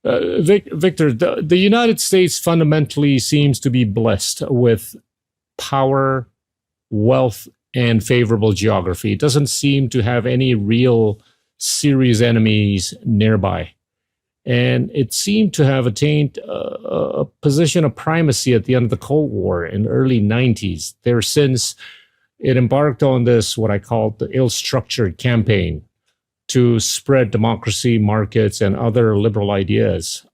Victor, the United States fundamentally seems to be blessed with power, wealth, and favorable geography. It doesn't seem to have any real serious enemies nearby. And it seemed to have attained a position of primacy at the end of the Cold War in the early 90s. There since it embarked on this, what I call the ill-structured campaign to spread democracy, markets, and other liberal ideas,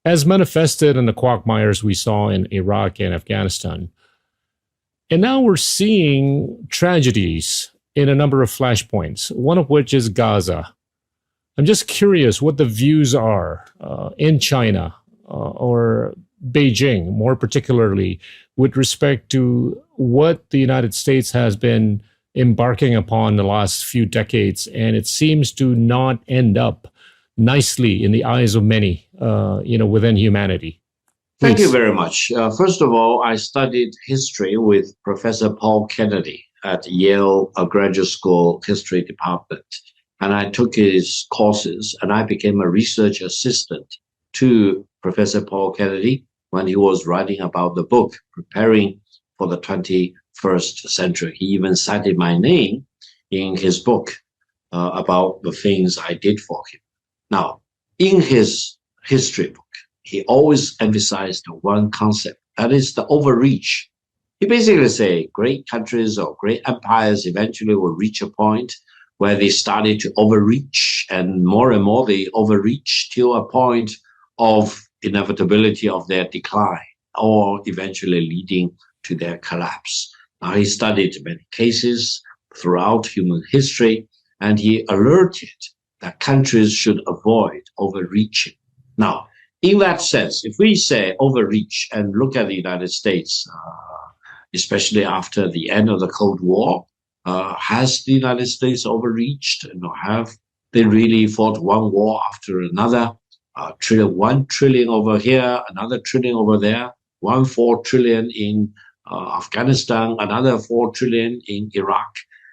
as manifested in the quagmires we saw in Iraq and Afghanistan. And now we're seeing tragedies in a number of flashpoints, one of which is Gaza. I'm just curious what the views are in China or Beijing, more particularly, with respect to what the United States has been embarking upon the last few decades, and it seems to not end up nicely in the eyes of many, within humanity. Please. Thank you very much. First of all, I studied history with Professor Paul Kennedy at Yale Graduate School History Department, and I took his courses, and I became a research assistant to Professor Paul Kennedy when he was writing about the book, Preparing for the 21st Century. He even cited my name in his book about the things I did for him. Now, in his history book, he always emphasized one concept, that is the overreach. He basically said great countries or great empires eventually will reach a point where they started to overreach, and more they overreach till a point of inevitability of their decline, or eventually leading to their collapse. Now, he studied many cases throughout human history, and he alerted that countries should avoid overreaching. Now, in that sense, if we say overreach and look at the United States, especially after the end of the Cold War, has the United States overreached? Have they really fought one war after another? $1 trillion over here, another trillion over there, $4 trillion in Afghanistan, another $4 trillion in Iraq,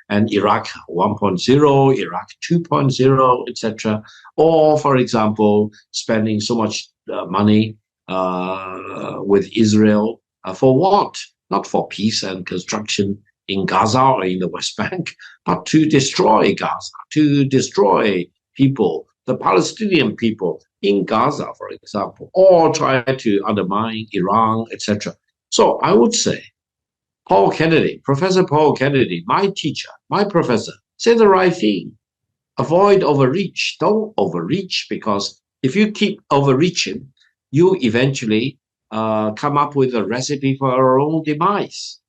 and Iraq 1.0, Iraq 2.0, etc. Or, for example, spending so much money with Israel for what? Not for peace and construction in Gaza or in the West Bank, but to destroy Gaza, to destroy people, the Palestinian people in Gaza, for example, or try to undermine Iran, etc. So I would say Paul Kennedy, Professor Paul Kennedy, my teacher, my professor, said the right thing. Avoid overreach. Don't overreach, because if you keep overreaching, you eventually come up with a recipe for our own demise.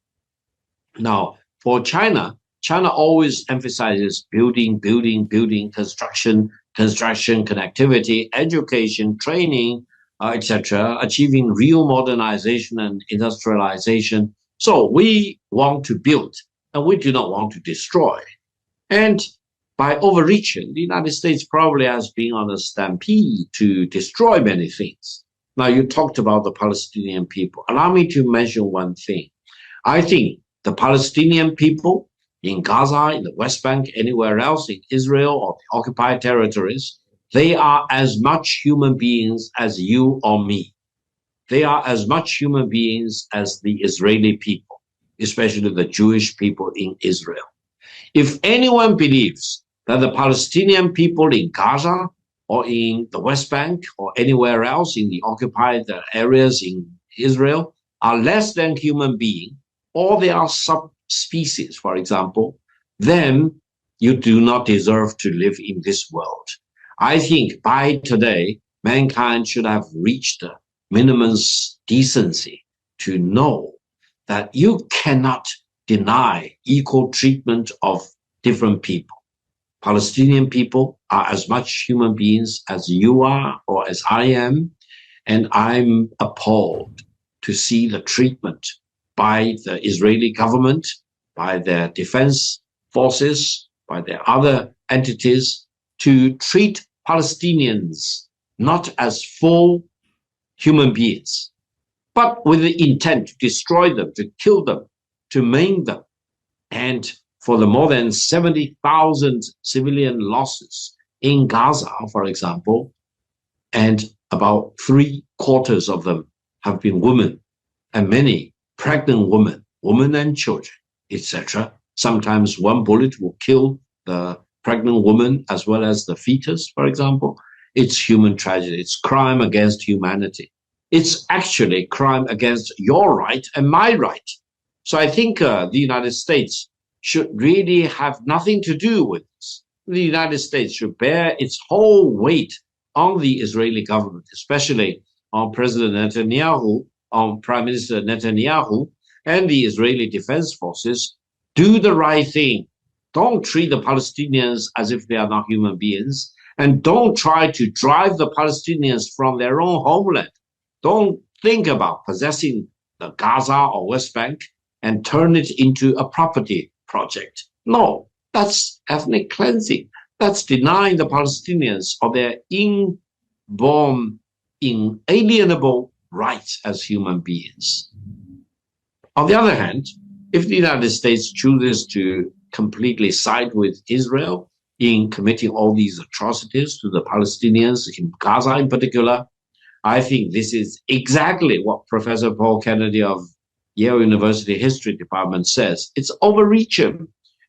Now, for China, China always emphasizes building, construction, connectivity, education, training, etc., achieving real modernization and industrialization. So we want to build, and we do not want to destroy. And by overreaching, the United States probably has been on a stampede to destroy many things. Now, you talked about the Palestinian people. Allow me to mention one thing. I think the Palestinian people in Gaza, in the West Bank, anywhere else, in Israel or the occupied territories, they are as much human beings as you or me. They are as much human beings as the Israeli people, especially the Jewish people in Israel. If anyone believes that the Palestinian people in Gaza or in the West Bank or anywhere else in the occupied areas in Israel are less than human beings, or they are subspecies, for example, then you do not deserve to live in this world. I think by today, mankind should have reached the minimum decency to know that you cannot deny equal treatment of different people. Palestinian people are as much human beings as you are or as I am, and I'm appalled to see the treatment by the Israeli government, by their defense forces, by their other entities, to treat Palestinians not as full human beings, but with the intent to destroy them, to kill them, to maim them. And for the more than 70,000 civilian losses in Gaza, for example, and about 3/4 of them have been women, and many pregnant women, women and children, etc. Sometimes one bullet will kill the pregnant woman as well as the fetus, for example. It's human tragedy. It's crime against humanity. It's actually crime against your right and my right. So I think the United States should really have nothing to do with this. The United States should bear its whole weight on the Israeli government, especially on President Netanyahu, on Prime Minister Netanyahu, and the Israeli Defense Forces. Do the right thing. Don't treat the Palestinians as if they are not human beings, and don't try to drive the Palestinians from their own homeland. Don't think about possessing the Gaza or West Bank and turn it into a property project. No, that's ethnic cleansing. That's denying the Palestinians of their inborn, inalienable rights as human beings. On the other hand, if the United States chooses to completely side with Israel in committing all these atrocities to the Palestinians, in Gaza in particular, I think this is exactly what Professor Paul Kennedy of Yale University History Department says. It's overreaching.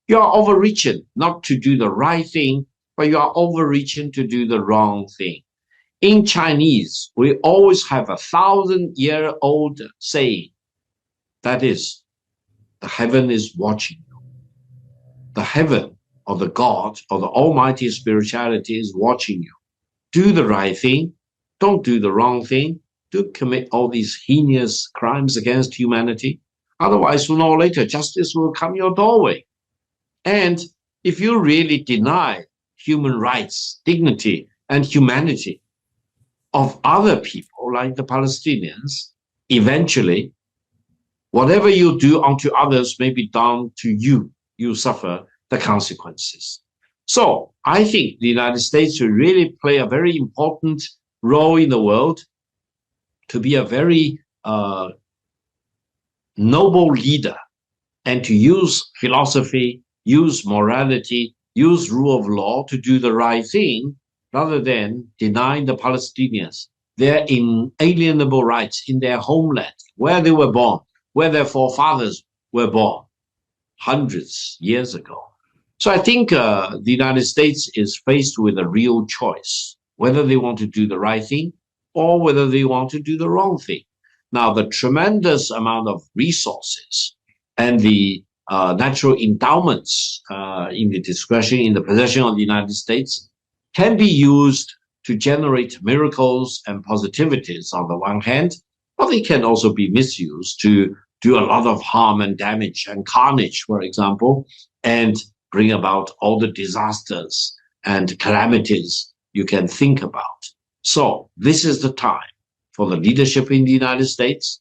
You are overreaching not to do the right thing, but you are overreaching to do the wrong thing. In Chinese, we always have a 1,000-year-old saying. That is, the heaven is watching you. The heaven or the God or the almighty spirituality is watching you. Do the right thing. Don't do the wrong thing. Don't commit all these heinous crimes against humanity. Otherwise, sooner or later, justice will come your doorway. And if you really deny human rights, dignity, and humanity of other people, like the Palestinians, eventually, whatever you do unto others may be done to you. You suffer the consequences. So I think the United States should really play a very important role in the world, to be a very noble leader, and to use philosophy, use morality, use rule of law to do the right thing, rather than denying the Palestinians their inalienable rights in their homeland, where they were born, where their forefathers were born hundreds of years ago. So I think the United States is faced with a real choice, whether they want to do the right thing or whether they want to do the wrong thing. Now, the tremendous amount of resources and the natural endowments in the discretion, in the possession of the United States can be used to generate miracles and positivities on the one hand, but they can also be misused to do a lot of harm and damage and carnage, for example, and bring about all the disasters and calamities you can think about. So this is the time for the leadership in the United States,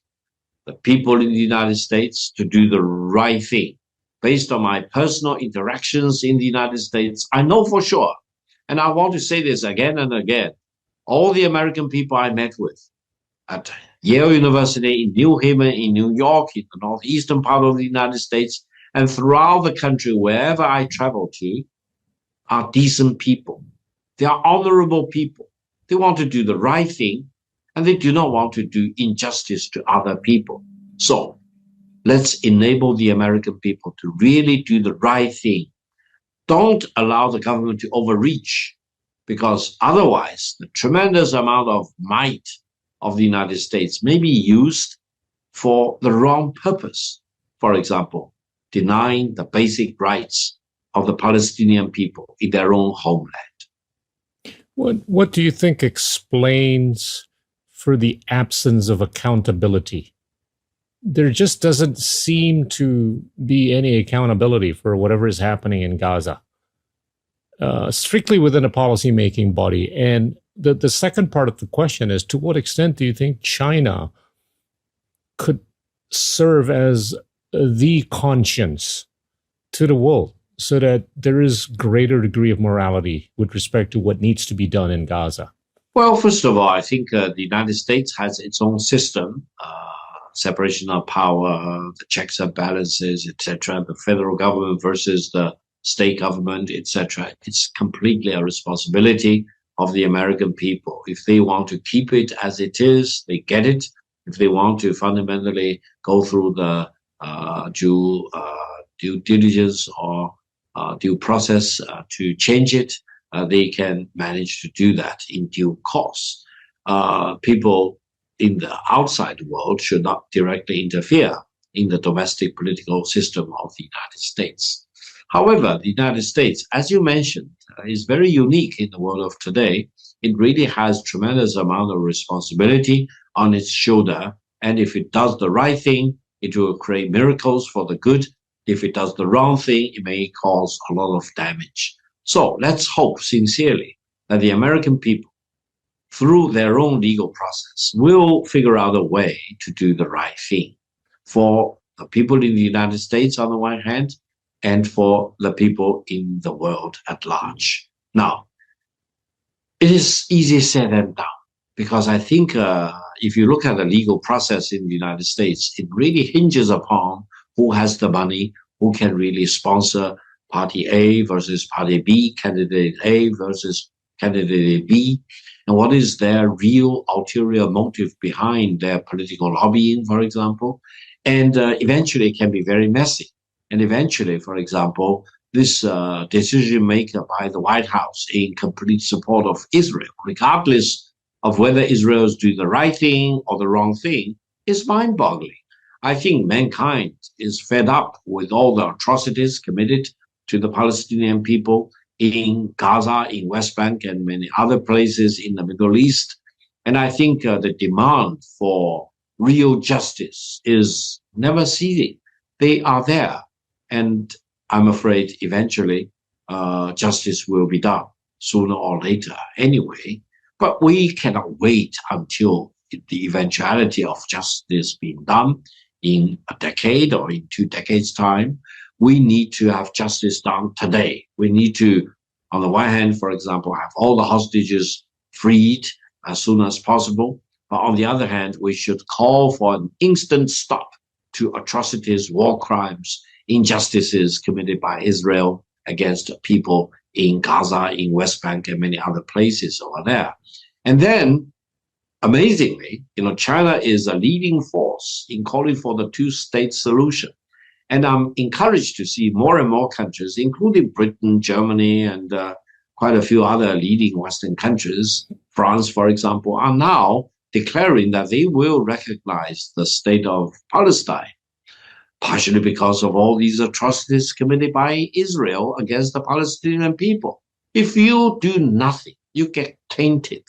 the people in the United States, to do the right thing. Based on my personal interactions in the United States, I know for sure, and I want to say this again and again, all the American people I met with at Yale University, in New Haven, in New York, in the northeastern part of the United States, and throughout the country, wherever I travel to, are decent people. They are honorable people. They want to do the right thing, and they do not want to do injustice to other people. So let's enable the American people to really do the right thing. Don't allow the government to overreach, because otherwise the tremendous amount of might of the United States may be used for the wrong purpose. For example, denying the basic rights of the Palestinian people in their own homeland. What do you think explains for the absence of accountability? There just doesn't seem to be any accountability for whatever is happening in Gaza, strictly within a policymaking body. And the second part of the question is, to what extent do you think China could serve as the conscience to the world, so that there is greater degree of morality with respect to what needs to be done in Gaza? Well, first of all, I think the United States has its own system, separation of power, the checks and balances, etc., the federal government versus the state government, etc. It's completely a responsibility of the American people. If they want to keep it as it is, they get it. If they want to fundamentally go through the due diligence or due process to change it, they can manage to do that in due course. People in the outside world should not directly interfere in the domestic political system of the United States. However, the United States, as you mentioned, is very unique in the world of today. It really has tremendous amount of responsibility on its shoulder. And if it does the right thing, it will create miracles for the good. If it does the wrong thing, it may cause a lot of damage. So let's hope sincerely that the American people, through their own legal process, will figure out a way to do the right thing for the people in the United States on the one hand, and for the people in the world at large. Now, it is easier said than done, because I think if you look at the legal process in the United States, it really hinges upon who has the money, who can really sponsor party A versus party B, candidate A versus candidate B, and what is their real ulterior motive behind their political lobbying, for example. And eventually it can be very messy. And eventually, for example, this decision maker by the White House in complete support of Israel, regardless of whether Israel is doing the right thing or the wrong thing, is mind-boggling. I think mankind is fed up with all the atrocities committed to the Palestinian people in Gaza, in West Bank, and many other places in the Middle East. And I think the demand for real justice is never ceasing. They are there. And I'm afraid eventually justice will be done sooner or later anyway. But we cannot wait until the eventuality of justice being done in a decade or in 2 decades' time. We need to have justice done today. We need to, on the one hand, for example, have all the hostages freed as soon as possible. But on the other hand, we should call for an instant stop to atrocities, war crimes, injustices committed by Israel against people in Gaza, in West Bank, and many other places over there. And then, amazingly, China is a leading force in calling for the two-state solution. And I'm encouraged to see more and more countries, including Britain, Germany, and quite a few other leading Western countries, France, for example, are now declaring that they will recognize the state of Palestine, partially because of all these atrocities committed by Israel against the Palestinian people. If you do nothing, you get tainted,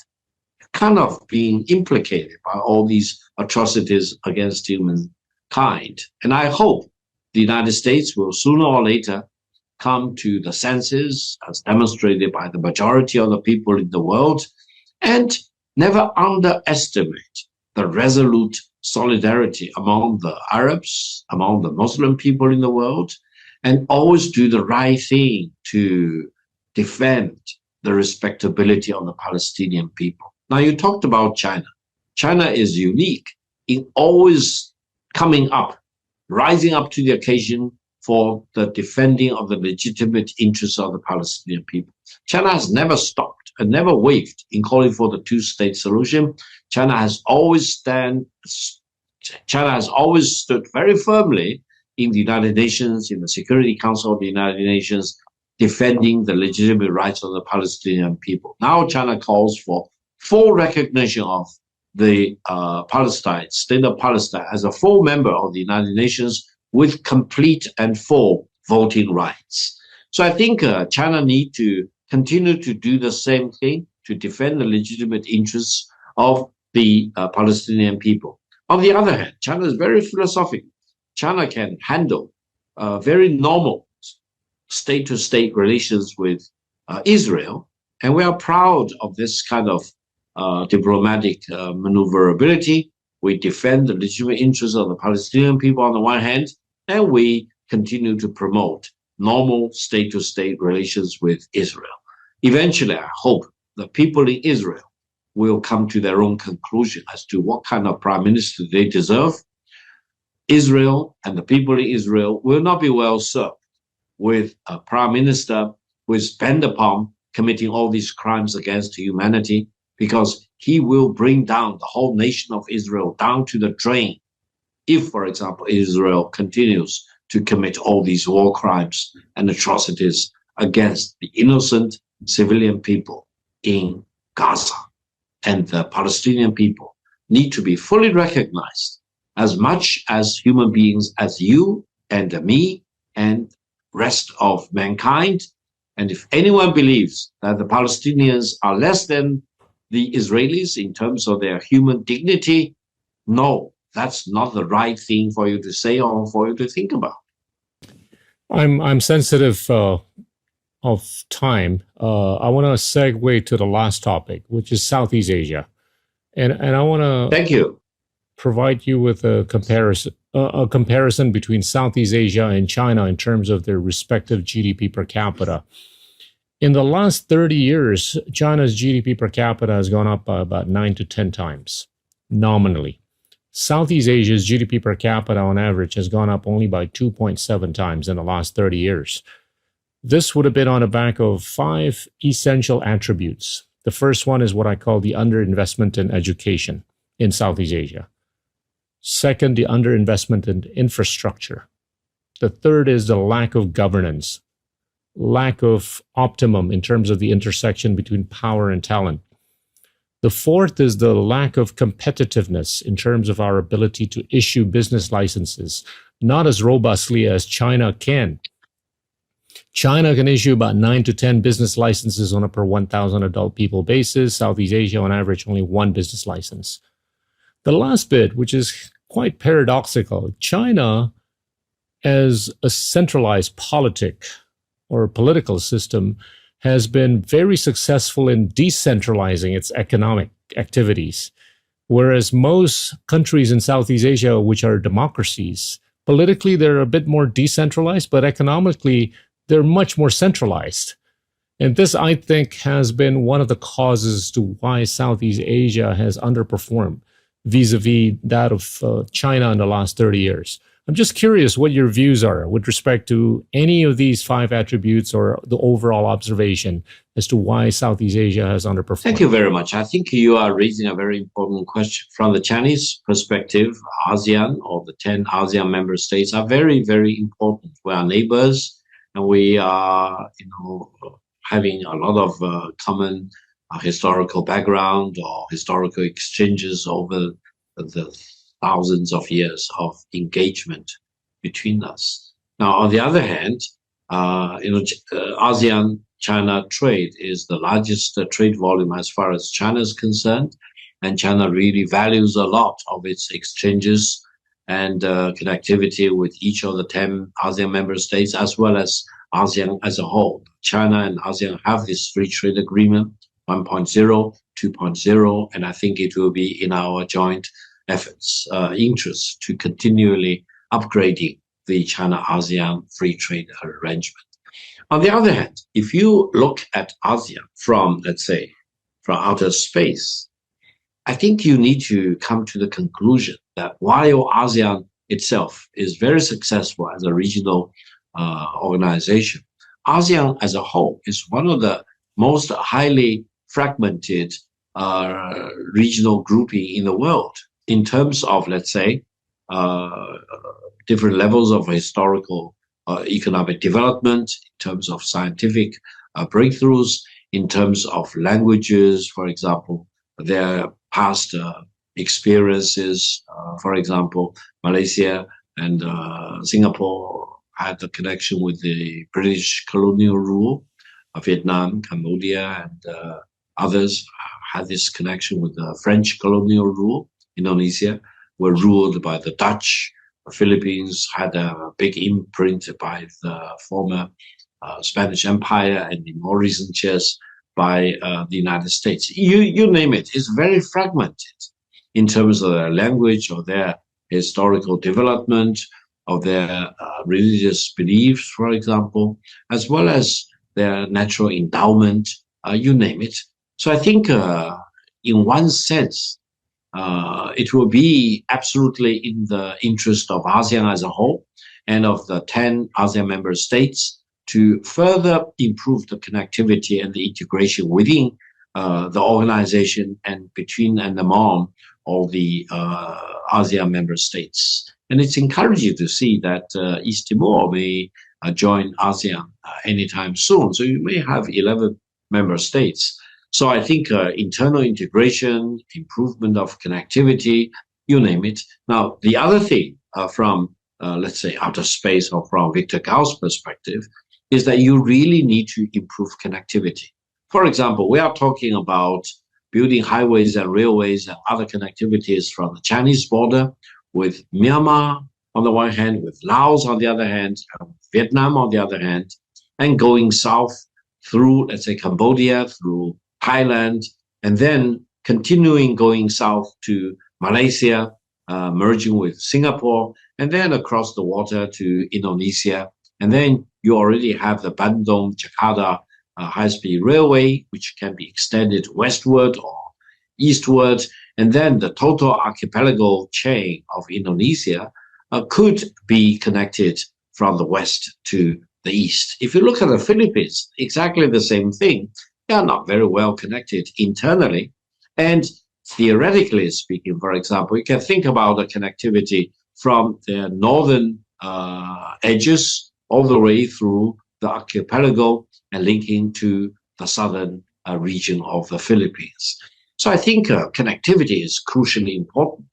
kind of being implicated by all these atrocities against humankind. And I hope the United States will sooner or later come to the senses, as demonstrated by the majority of the people in the world, and never underestimate the resolute solidarity among the Arabs, among the Muslim people in the world, and always do the right thing to defend the respectability of the Palestinian people. Now, you talked about China. China is unique in always coming up, rising up to the occasion for the defending of the legitimate interests of the Palestinian people. China has never stopped and never wavered in calling for the two-state solution. China has always stood very firmly in the United Nations, in the Security Council of the United Nations, defending the legitimate rights of the Palestinian people. Now China calls for full recognition of the state of Palestine as a full member of the United Nations with complete and full voting rights. So I think China needs to continue to do the same thing to defend the legitimate interests of the Palestinian people. On the other hand, China is very philosophical. China can handle very normal state-to-state relations with Israel, and we are proud of this kind of diplomatic maneuverability. We defend the legitimate interests of the Palestinian people on the one hand, and we continue to promote normal state-to-state relations with Israel. Eventually, I hope the people in Israel will come to their own conclusion as to what kind of prime minister they deserve. Israel and the people in Israel will not be well served with a prime minister who is bent upon committing all these crimes against humanity, because he will bring down the whole nation of Israel down to the drain if, for example, Israel continues to commit all these war crimes and atrocities against the innocent civilian people in Gaza. And the Palestinian people need to be fully recognized as much as human beings as you and me and rest of mankind. And if anyone believes that the Palestinians are less than the Israelis in terms of their human dignity, no, that's not the right thing for you to say or for you to think about. I'm sensitive of time. I want to segue to the last topic, which is Southeast Asia, and I want to thank you. Provide you with a comparison between Southeast Asia and China in terms of their respective GDP per capita. In the last 30 years, China's GDP per capita has gone up by about 9 to 10 times, nominally. Southeast Asia's GDP per capita on average has gone up only by 2.7 times in the last 30 years. This would have been on the back of 5 essential attributes. The first one is what I call the underinvestment in education in Southeast Asia. Second, the underinvestment in infrastructure. The third is the lack of governance, lack of optimum in terms of the intersection between power and talent. The fourth is the lack of competitiveness in terms of our ability to issue business licenses, not as robustly as China can. China can issue about 9 to 10 business licenses on a per 1,000 adult people basis. Southeast Asia, on average, only 1 business license. The last bit, which is quite paradoxical, China, as a centralized politic or political system, has been very successful in decentralizing its economic activities, whereas most countries in Southeast Asia, which are democracies, politically they're a bit more decentralized, but economically they're much more centralized. And this, I think, has been one of the causes to why Southeast Asia has underperformed vis-a-vis that of China in the last 30 years. I'm just curious what your views are with respect to any of these 5 attributes or the overall observation as to why Southeast Asia has underperformed. Thank you very much. I think you are raising a very important question. From the Chinese perspective, ASEAN, or the 10 ASEAN member states, are very, very important. We are neighbors, and we are, having a lot of common historical background or historical exchanges over the thousands of years of engagement between us. Now, on the other hand, ASEAN-China trade is the largest trade volume as far as China is concerned, and China really values a lot of its exchanges and connectivity with each of the 10 ASEAN member states, as well as ASEAN as a whole. China and ASEAN have this free trade agreement, 1.0, 2.0, and I think it will be in our joint efforts, interests to continually upgrading the China-ASEAN free trade arrangement. On the other hand, if you look at ASEAN from, let's say, from outer space, I think you need to come to the conclusion that while ASEAN itself is very successful as a regional organization, ASEAN as a whole is one of the most highly fragmented regional grouping in the world in terms of, let's say, different levels of historical economic development, in terms of scientific breakthroughs, in terms of languages, for example, their past experiences. For example, Malaysia and Singapore had a connection with the British colonial rule. Vietnam, Cambodia, and others had this connection with the French colonial rule. Indonesia were ruled by the Dutch. The Philippines had a big imprint by the former Spanish Empire, and in more recent years by the United States. You name it. It's very fragmented in terms of their language or their historical development, of their religious beliefs, for example, as well as their natural endowment, you name it. So I think in one sense, it will be absolutely in the interest of ASEAN as a whole and of the 10 ASEAN member states to further improve the connectivity and the integration within the organization and between and among all the ASEAN member states. And it's encouraging to see that East Timor may join ASEAN anytime soon. So you may have 11 member states. So I think internal integration, improvement of connectivity, you name it. Now, the other thing from, let's say, outer space or from Victor Gao's perspective is that you really need to improve connectivity. For example, we are talking about building highways and railways and other connectivities from the Chinese border with Myanmar on the one hand, with Laos on the other hand, Vietnam on the other hand, and going south through, let's say, Cambodia, through Thailand, and then continuing going south to Malaysia, merging with Singapore, and then across the water to Indonesia. And then you already have the Bandung-Jakarta high-speed railway, which can be extended westward or eastward. And then the total archipelago chain of Indonesia could be connected from the west to the east. If you look at the Philippines, exactly the same thing. They are not very well connected internally. And theoretically speaking, for example, you can think about the connectivity from the northern edges all the way through the archipelago and linking to the southern region of the Philippines. So I think connectivity is crucially important.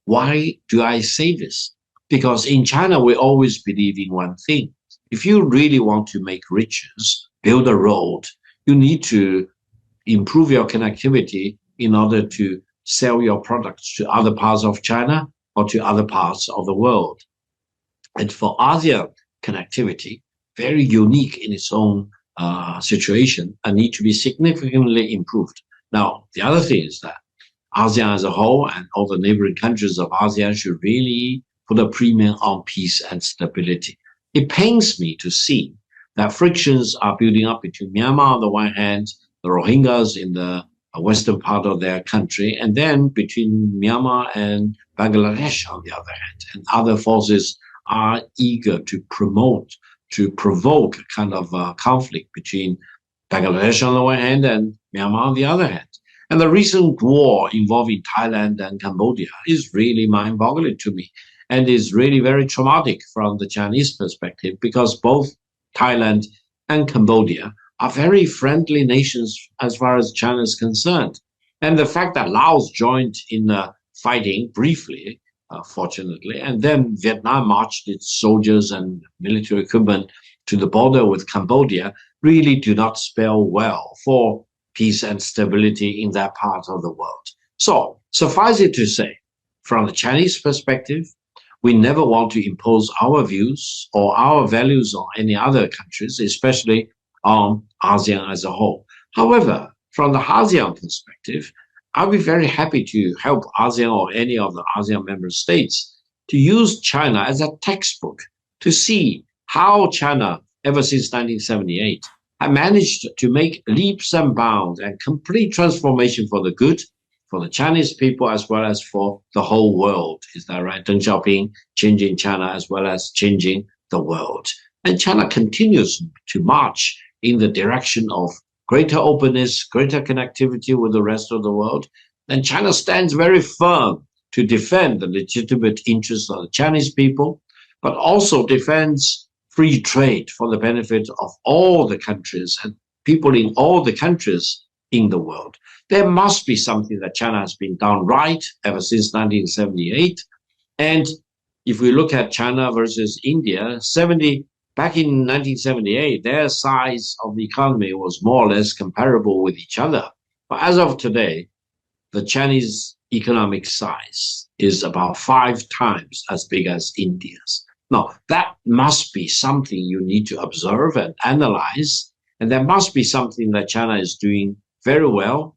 Why do I say this? Because in China, we always believe in one thing. If you really want to make riches, build a road, you need to improve your connectivity in order to sell your products to other parts of China or to other parts of the world. And for ASEAN connectivity, very unique in its own situation, and need to be significantly improved. Now, the other thing is that ASEAN as a whole and all the neighboring countries of ASEAN should really put a premium on peace and stability. It pains me to see that frictions are building up between Myanmar on the one hand, the Rohingyas in the western part of their country, and then between Myanmar and Bangladesh on the other hand. And other forces are eager to provoke a kind of conflict between Bangladesh on the one hand and Myanmar on the other hand. And the recent war involving Thailand and Cambodia is really mind-boggling to me, and is really very traumatic from the Chinese perspective, because both Thailand and Cambodia are very friendly nations as far as China is concerned. And the fact that Laos joined in fighting briefly, fortunately, and then Vietnam marched its soldiers and military equipment to the border with Cambodia really do not spell well for peace and stability in that part of the world. So suffice it to say, from the Chinese perspective, we never want to impose our views or our values on any other countries, especially on ASEAN as a whole. However, from the ASEAN perspective, I'll be very happy to help ASEAN or any of the ASEAN member states to use China as a textbook to see how China, ever since 1978, had managed to make leaps and bounds and complete transformation for the good, for the Chinese people as well as for the whole world. Is that right? Deng Xiaoping changing China as well as changing the world. And China continues to march in the direction of greater openness, greater connectivity with the rest of the world. And China stands very firm to defend the legitimate interests of the Chinese people, but also defends free trade for the benefit of all the countries and people in all the countries in the world. There must be something that China has been done right ever since 1978. And if we look at China versus India, back in 1978, their size of the economy was more or less comparable with each other. But as of today, the Chinese economic size is about 5 times as big as India's. Now, that must be something you need to observe and analyze. And there must be something that China is doing very well.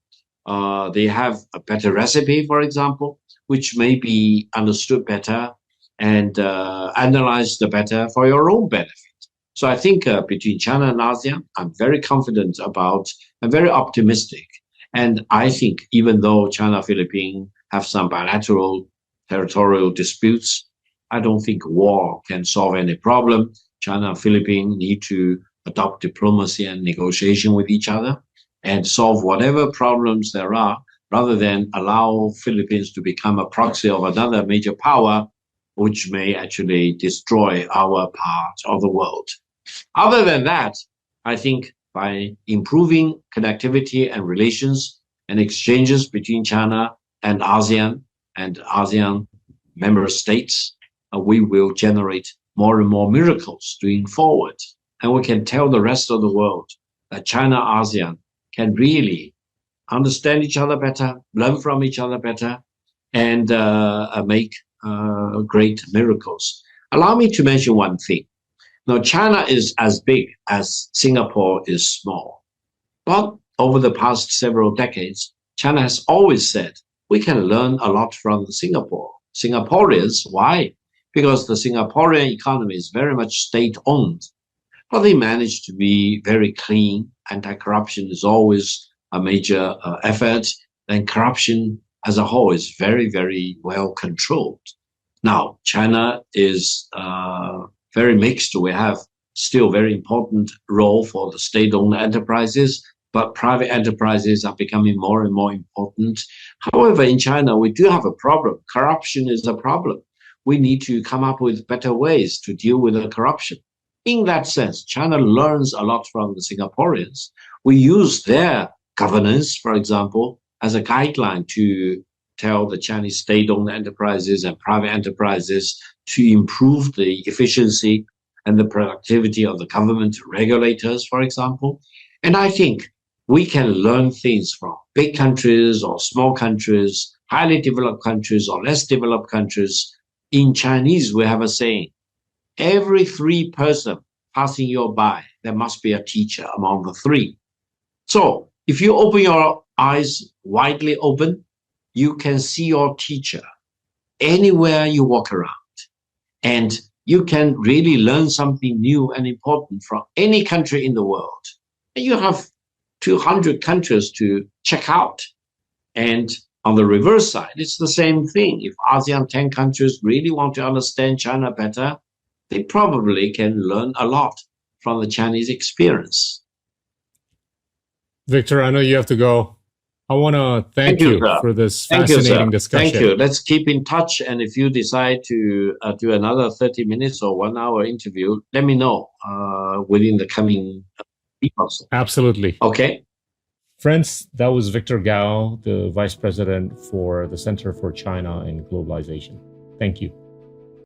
They have a better recipe, for example, which may be understood better and analyzed better for your own benefit. So I think between China and ASEAN, I'm very confident about and very optimistic. And I think even though China and Philippines have some bilateral territorial disputes, I don't think war can solve any problem. China and Philippines need to adopt diplomacy and negotiation with each other and solve whatever problems there are, rather than allow Philippines to become a proxy of another major power, which may actually destroy our part of the world. Other than that, I think by improving connectivity and relations and exchanges between China and ASEAN member states, we will generate more and more miracles going forward. And we can tell the rest of the world that China, ASEAN can really understand each other better, learn from each other better, and make great miracles. Allow me to mention one thing. Now, China is as big as Singapore is small. But over the past several decades, China has always said, we can learn a lot from Singapore. Singaporeans, why? Because the Singaporean economy is very much state-owned. But they manage to be very clean. Anti-corruption is always a major effort. And corruption as a whole is very, very well controlled. Now, China is very mixed. We have still very important role for the state-owned enterprises, but private enterprises are becoming more and more important. However, in China, we do have a problem. Corruption is a problem. We need to come up with better ways to deal with the corruption. In that sense, China learns a lot from the Singaporeans. We use their governance, for example, as a guideline to tell the Chinese state-owned enterprises and private enterprises to improve the efficiency and the productivity of the government regulators, for example. And I think we can learn things from big countries or small countries, highly developed countries or less developed countries. In Chinese, we have a saying, every 3 persons passing you by, there must be a teacher among the 3. So if you open your eyes widely open, you can see your teacher anywhere you walk around. And you can really learn something new and important from any country in the world. And you have 200 countries to check out. And on the reverse side, it's the same thing. If ASEAN 10 countries really want to understand China better, they probably can learn a lot from the Chinese experience. Victor, I know you have to go. I want to thank you for this fascinating discussion. Thank you. Let's keep in touch. And if you decide to do another 30 minutes or 1 hour interview, let me know within the coming week or so. Absolutely. Okay. Friends, that was Victor Gao, the Vice President for the Center for China and Globalization. Thank you.